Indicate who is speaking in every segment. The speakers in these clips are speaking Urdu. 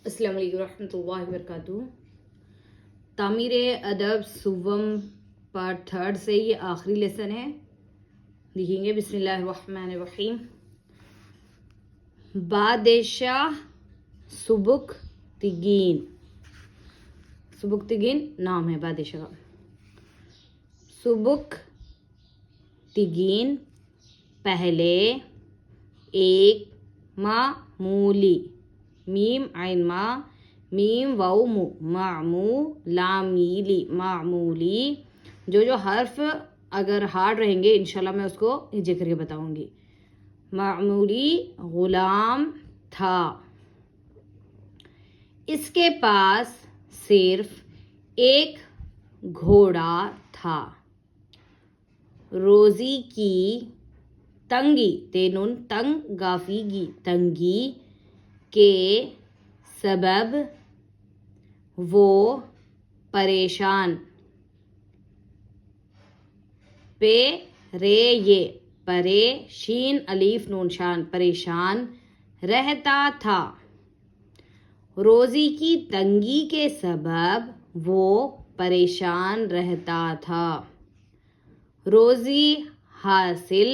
Speaker 1: السلام علیکم ورحمۃ اللہ وبرکاتہ۔ تعمیر ادب سوم پارٹ 3 سے یہ آخری لیسن ہے۔ دیکھیں گے بسم اللہ الرحمن الرحیم۔ بادشاہ سبکتگین، سبکتگین نام ہے بادشاہ کا۔ سبکتگین پہلے ایک معمولی، میم عین ما میم واو مو معمو لامیلی معمولی، جو حرف اگر ہارڈ رہیں گے انشاءاللہ میں اس کو نیچے کر کے بتاؤں گی۔ معمولی غلام تھا، اس کے پاس صرف ایک گھوڑا تھا۔ روزی کی تنگی، تینون تنگ گافیگی تنگی کے سبب وہ پریشان، پرے شین الف نون شان پریشان رہتا تھا۔ روزی کی تنگی کے سبب وہ پریشان رہتا تھا۔ روزی حاصل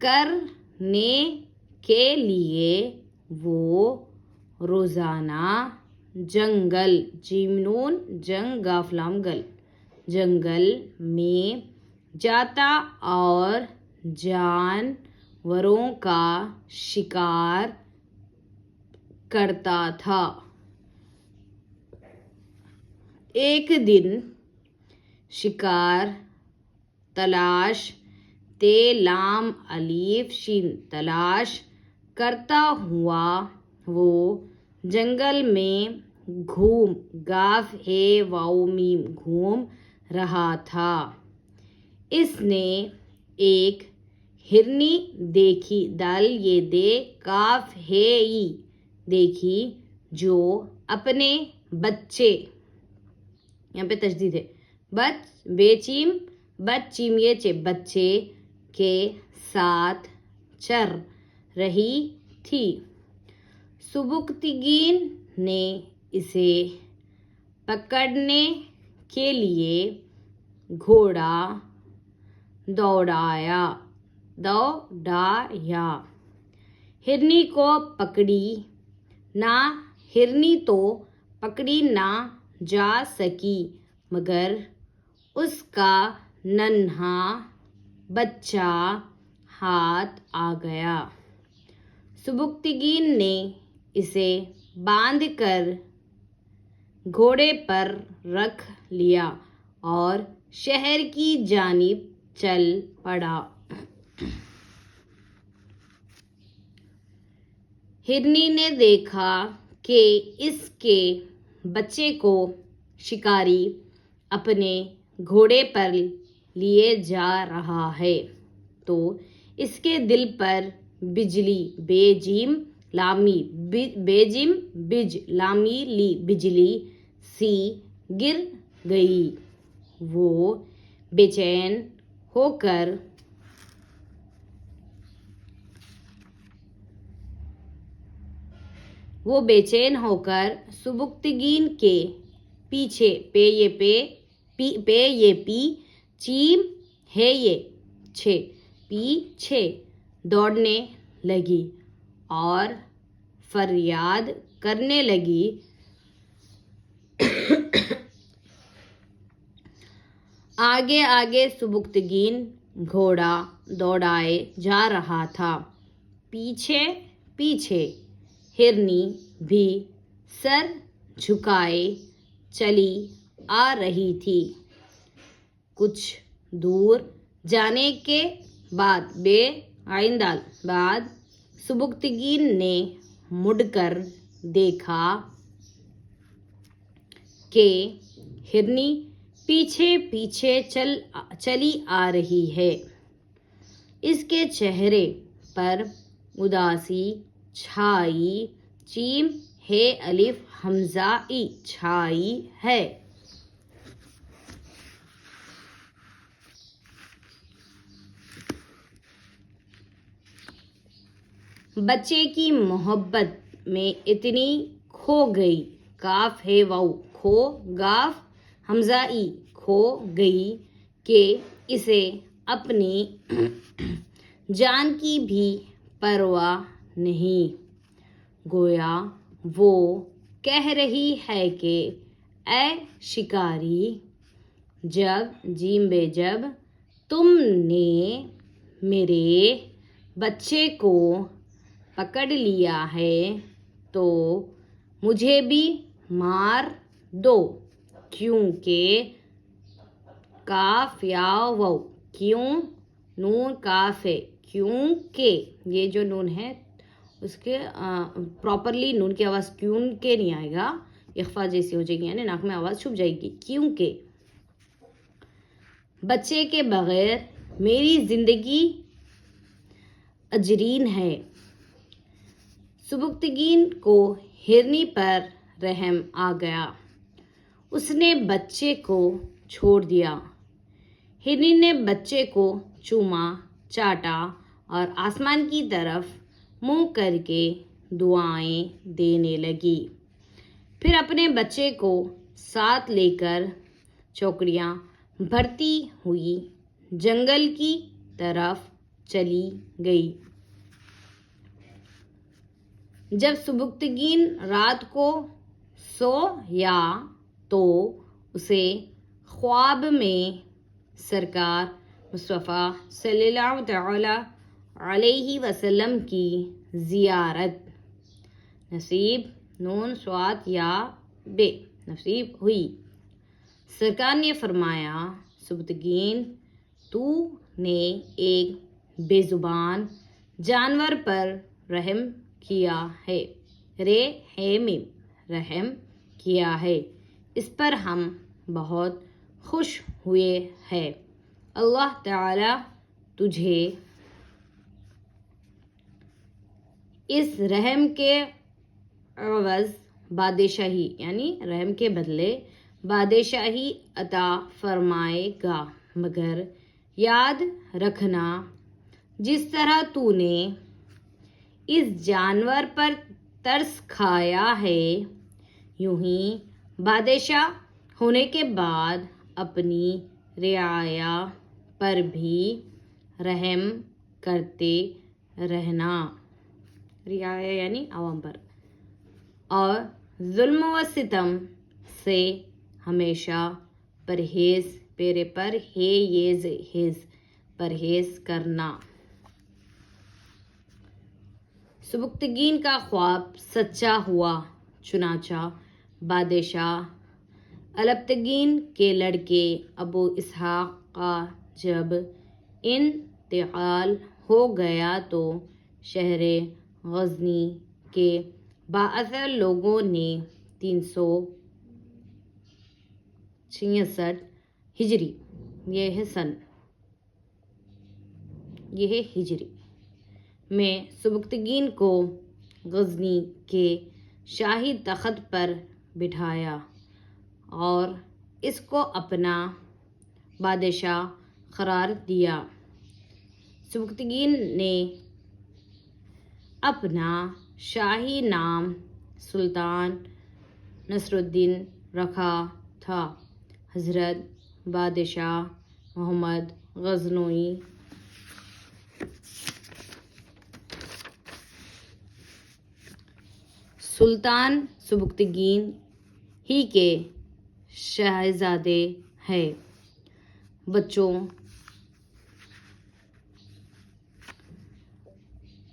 Speaker 1: کرنے کے لیے وہ روزانہ جنگل، جیم نون جنگ گاف لام گل، جنگل میں جاتا اور جانوروں کا شکار کرتا تھا۔ ایک دن شکار تلاش تے لام الف شین تلاش کرتا ہوا وہ جنگل میں گاف ہے واو میم گھوم رہا تھا۔ اس نے ایک ہرنی دیکھی، دال یہ دے کاف ہے ای دیکھی، جو اپنے بچے، یہاں پہ تشدید ہے، بچیم یہ چے بچے کے ساتھ چر رہی تھی۔ سبکتگین نے اسے پکڑنے کے لیے گھوڑا دوڑایا، ہرنی تو پکڑی نہ جا سکی، مگر اس کا ننھا بچہ ہاتھ آ گیا۔ سبکتگین نے اسے باندھ کر گھوڑے پر رکھ لیا اور شہر کی جانب چل پڑا۔ ہرنی نے دیکھا کہ اس کے بچے کو شکاری اپنے گھوڑے پر لیے جا رہا ہے تو اس کے دل پر بجلی، بج لامی لی بجلی سی گر گئی۔ وہ بے چین ہو کر سبکتگین کے پیچھے، چیم ہے یہ چھ پیچھے دوڑنے لگی اور فریاد کرنے لگی، آگے آگے سبکتگین گھوڑا دوڑائے جا رہا تھا، پیچھے پیچھے ہرنی بھی سر جھکائے چلی آ رہی تھی۔ کچھ دور جانے کے بعد سبکتگین نے مڑ کر دیکھا کہ ہرنی پیچھے پیچھے چلی آ رہی ہے۔ اس کے چہرے پر اداسی چھائی، چیم ہے الف حمزہ ای چھائی ہے۔ بچے کی محبت میں اتنی کھو گئی، کاف ہے واؤ، کھو گاف حمزہ ای، کھو گئی کہ اسے اپنی جان کی بھی پرواہ نہیں۔ گویا وہ کہہ رہی ہے کہ اے شکاری، جب تم نے میرے بچے کو پکڑ لیا ہے تو مجھے بھی مار دو، کیونکہ کاف یا واو، کیوں نون کاف ہے، کیونکہ یہ جو نون ہے اس کے پراپرلی نون کی آواز کیوں کے نہیں آئے گا، اخفا جیسی ہو جائے گی، یعنی ناک میں آواز چھپ جائے گی، کیونکہ بچے کے بغیر میری زندگی اجرین ہے۔ سبکتگین کو ہرنی پر رحم آ گیا، اس نے بچے کو چھوڑ دیا۔ ہرنی نے بچے کو چوما، چاٹا اور آسمان کی طرف منہ کر کے دعائیں دینے لگی، پھر اپنے بچے کو ساتھ لے کر چوکڑیاں بھرتی ہوئی جنگل کی طرف چلی گئی۔ جب سبکتگین رات کو سویا تو اسے خواب میں سرکار مصطفیٰ صلی اللہ تعالی علیہ وسلم کی زیارت نصیب نون صاد یا بے نصیب ہوئی۔ سرکار نے فرمایا، سبکتگین، تو نے ایک بے زبان جانور پر رحم کیا ہے، رحم کیا ہے، اس پر ہم بہت خوش ہوئے ہیں۔ اللہ تعالی تجھے اس رحم کے عوض بادشاہی، یعنی رحم کے بدلے بادشاہی عطا فرمائے گا، مگر یاد رکھنا جس طرح تو نے اس جانور پر ترس کھایا ہے، یوں ہی بادشاہ ہونے کے بعد اپنی رعایا پر بھی رحم کرتے رہنا، رعایا یعنی عوام پر، اور ظلم و ستم سے ہمیشہ پرہیز کرنا۔ سبکتگین کا خواب سچا ہوا، چنانچہ بادشاہ الپتگین کے لڑکے ابو اسحاق کا جب انتقال ہو گیا تو شہر غزنی کے بااثر لوگوں نے 366 ہجری، یہ ہے سن، یہ ہے ہجری میں سبکتگین کو غزنی کے شاہی تخت پر بٹھایا اور اس کو اپنا بادشاہ قرار دیا۔ سبکتگین نے اپنا شاہی نام سلطان نصرالدین رکھا تھا۔ حضرت بادشاہ محمد غزنوی سلطان سبکتگین ہی کے شہزادے ہیں۔ بچوں،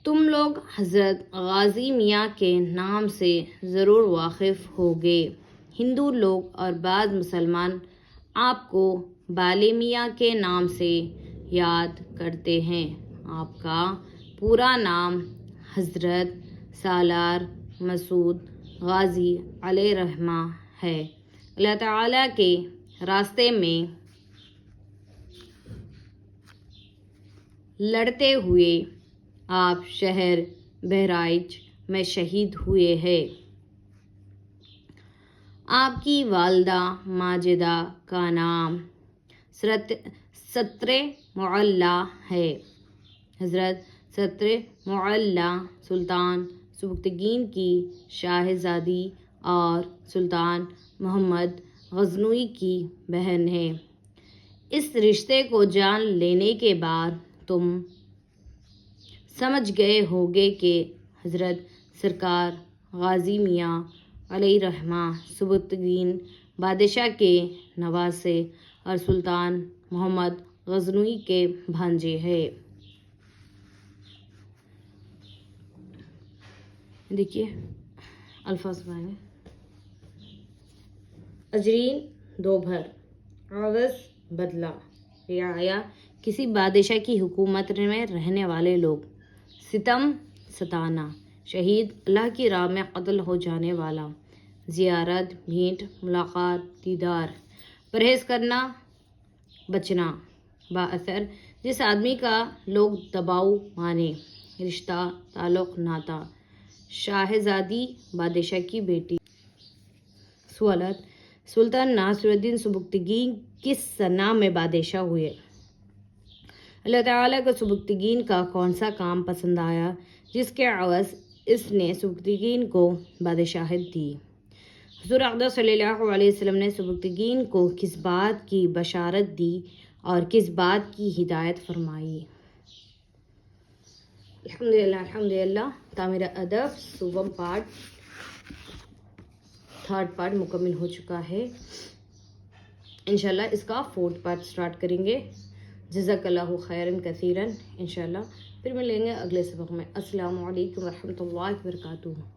Speaker 1: تم لوگ حضرت غازی میاں کے نام سے ضرور واقف ہوگے۔ ہندو لوگ اور بعض مسلمان آپ کو بالے میاں کے نام سے یاد کرتے ہیں۔ آپ کا پورا نام حضرت سالار مسعود غازی علیہ الرحمہ ہے۔ اللہ تعالیٰ کے راستے میں لڑتے ہوئے آپ شہر بہرائچ میں شہید ہوئے ہیں۔ آپ کی والدہ ماجدہ کا نام ستر معلیٰ ہے۔ حضرت سطر معلا سلطان سبکتگین کی شاہزادی اور سلطان محمد غزنوی کی بہن ہے۔ اس رشتے کو جان لینے کے بعد تم سمجھ گئے ہوگے کہ حضرت سرکار غازی میاں علیہ رحمہ سبکتگین بادشاہ کے نواسے اور سلطان محمد غزنوی کے بھانجے ہیں۔ دیکھیے الفاظ میں اجرین دوبھر، عوض بدلہ، رعایا کسی بادشاہ کی حکومت میں رہنے والے لوگ، ستم ستانا، شہید اللہ کی راہ میں قتل ہو جانے والا، زیارت بھیٹ ملاقات دیدار، پرہیز کرنا بچنا، بااثر جس آدمی کا لوگ دباؤ مانے، رشتہ تعلق ناتا، شاہزادی بادشاہ کی بیٹی۔ سوالات: سلطان ناصر الدین سبکتگین کس سنہ میں بادشاہ ہوئے؟ اللہ تعالیٰ کو سبکتگین کا کون سا کام پسند آیا جس کے عوض اس نے سبکتگین کو بادشاہت دی؟ حضور اقدس صلی اللہ علیہ وسلم نے سبکتگین کو کس بات کی بشارت دی اور کس بات کی ہدایت فرمائی؟ الحمدللہ تعمیر ادب صوبم پارٹ 3rd پارٹ مکمل ہو چکا ہے۔ انشاءاللہ اس کا 4th پارٹ سٹارٹ کریں گے۔ جزاک اللہ خیرن کثیرن۔ انشاءاللہ پھر ملیں گے اگلے سبق میں۔ السلام علیکم ورحمۃ اللہ وبرکاتہ۔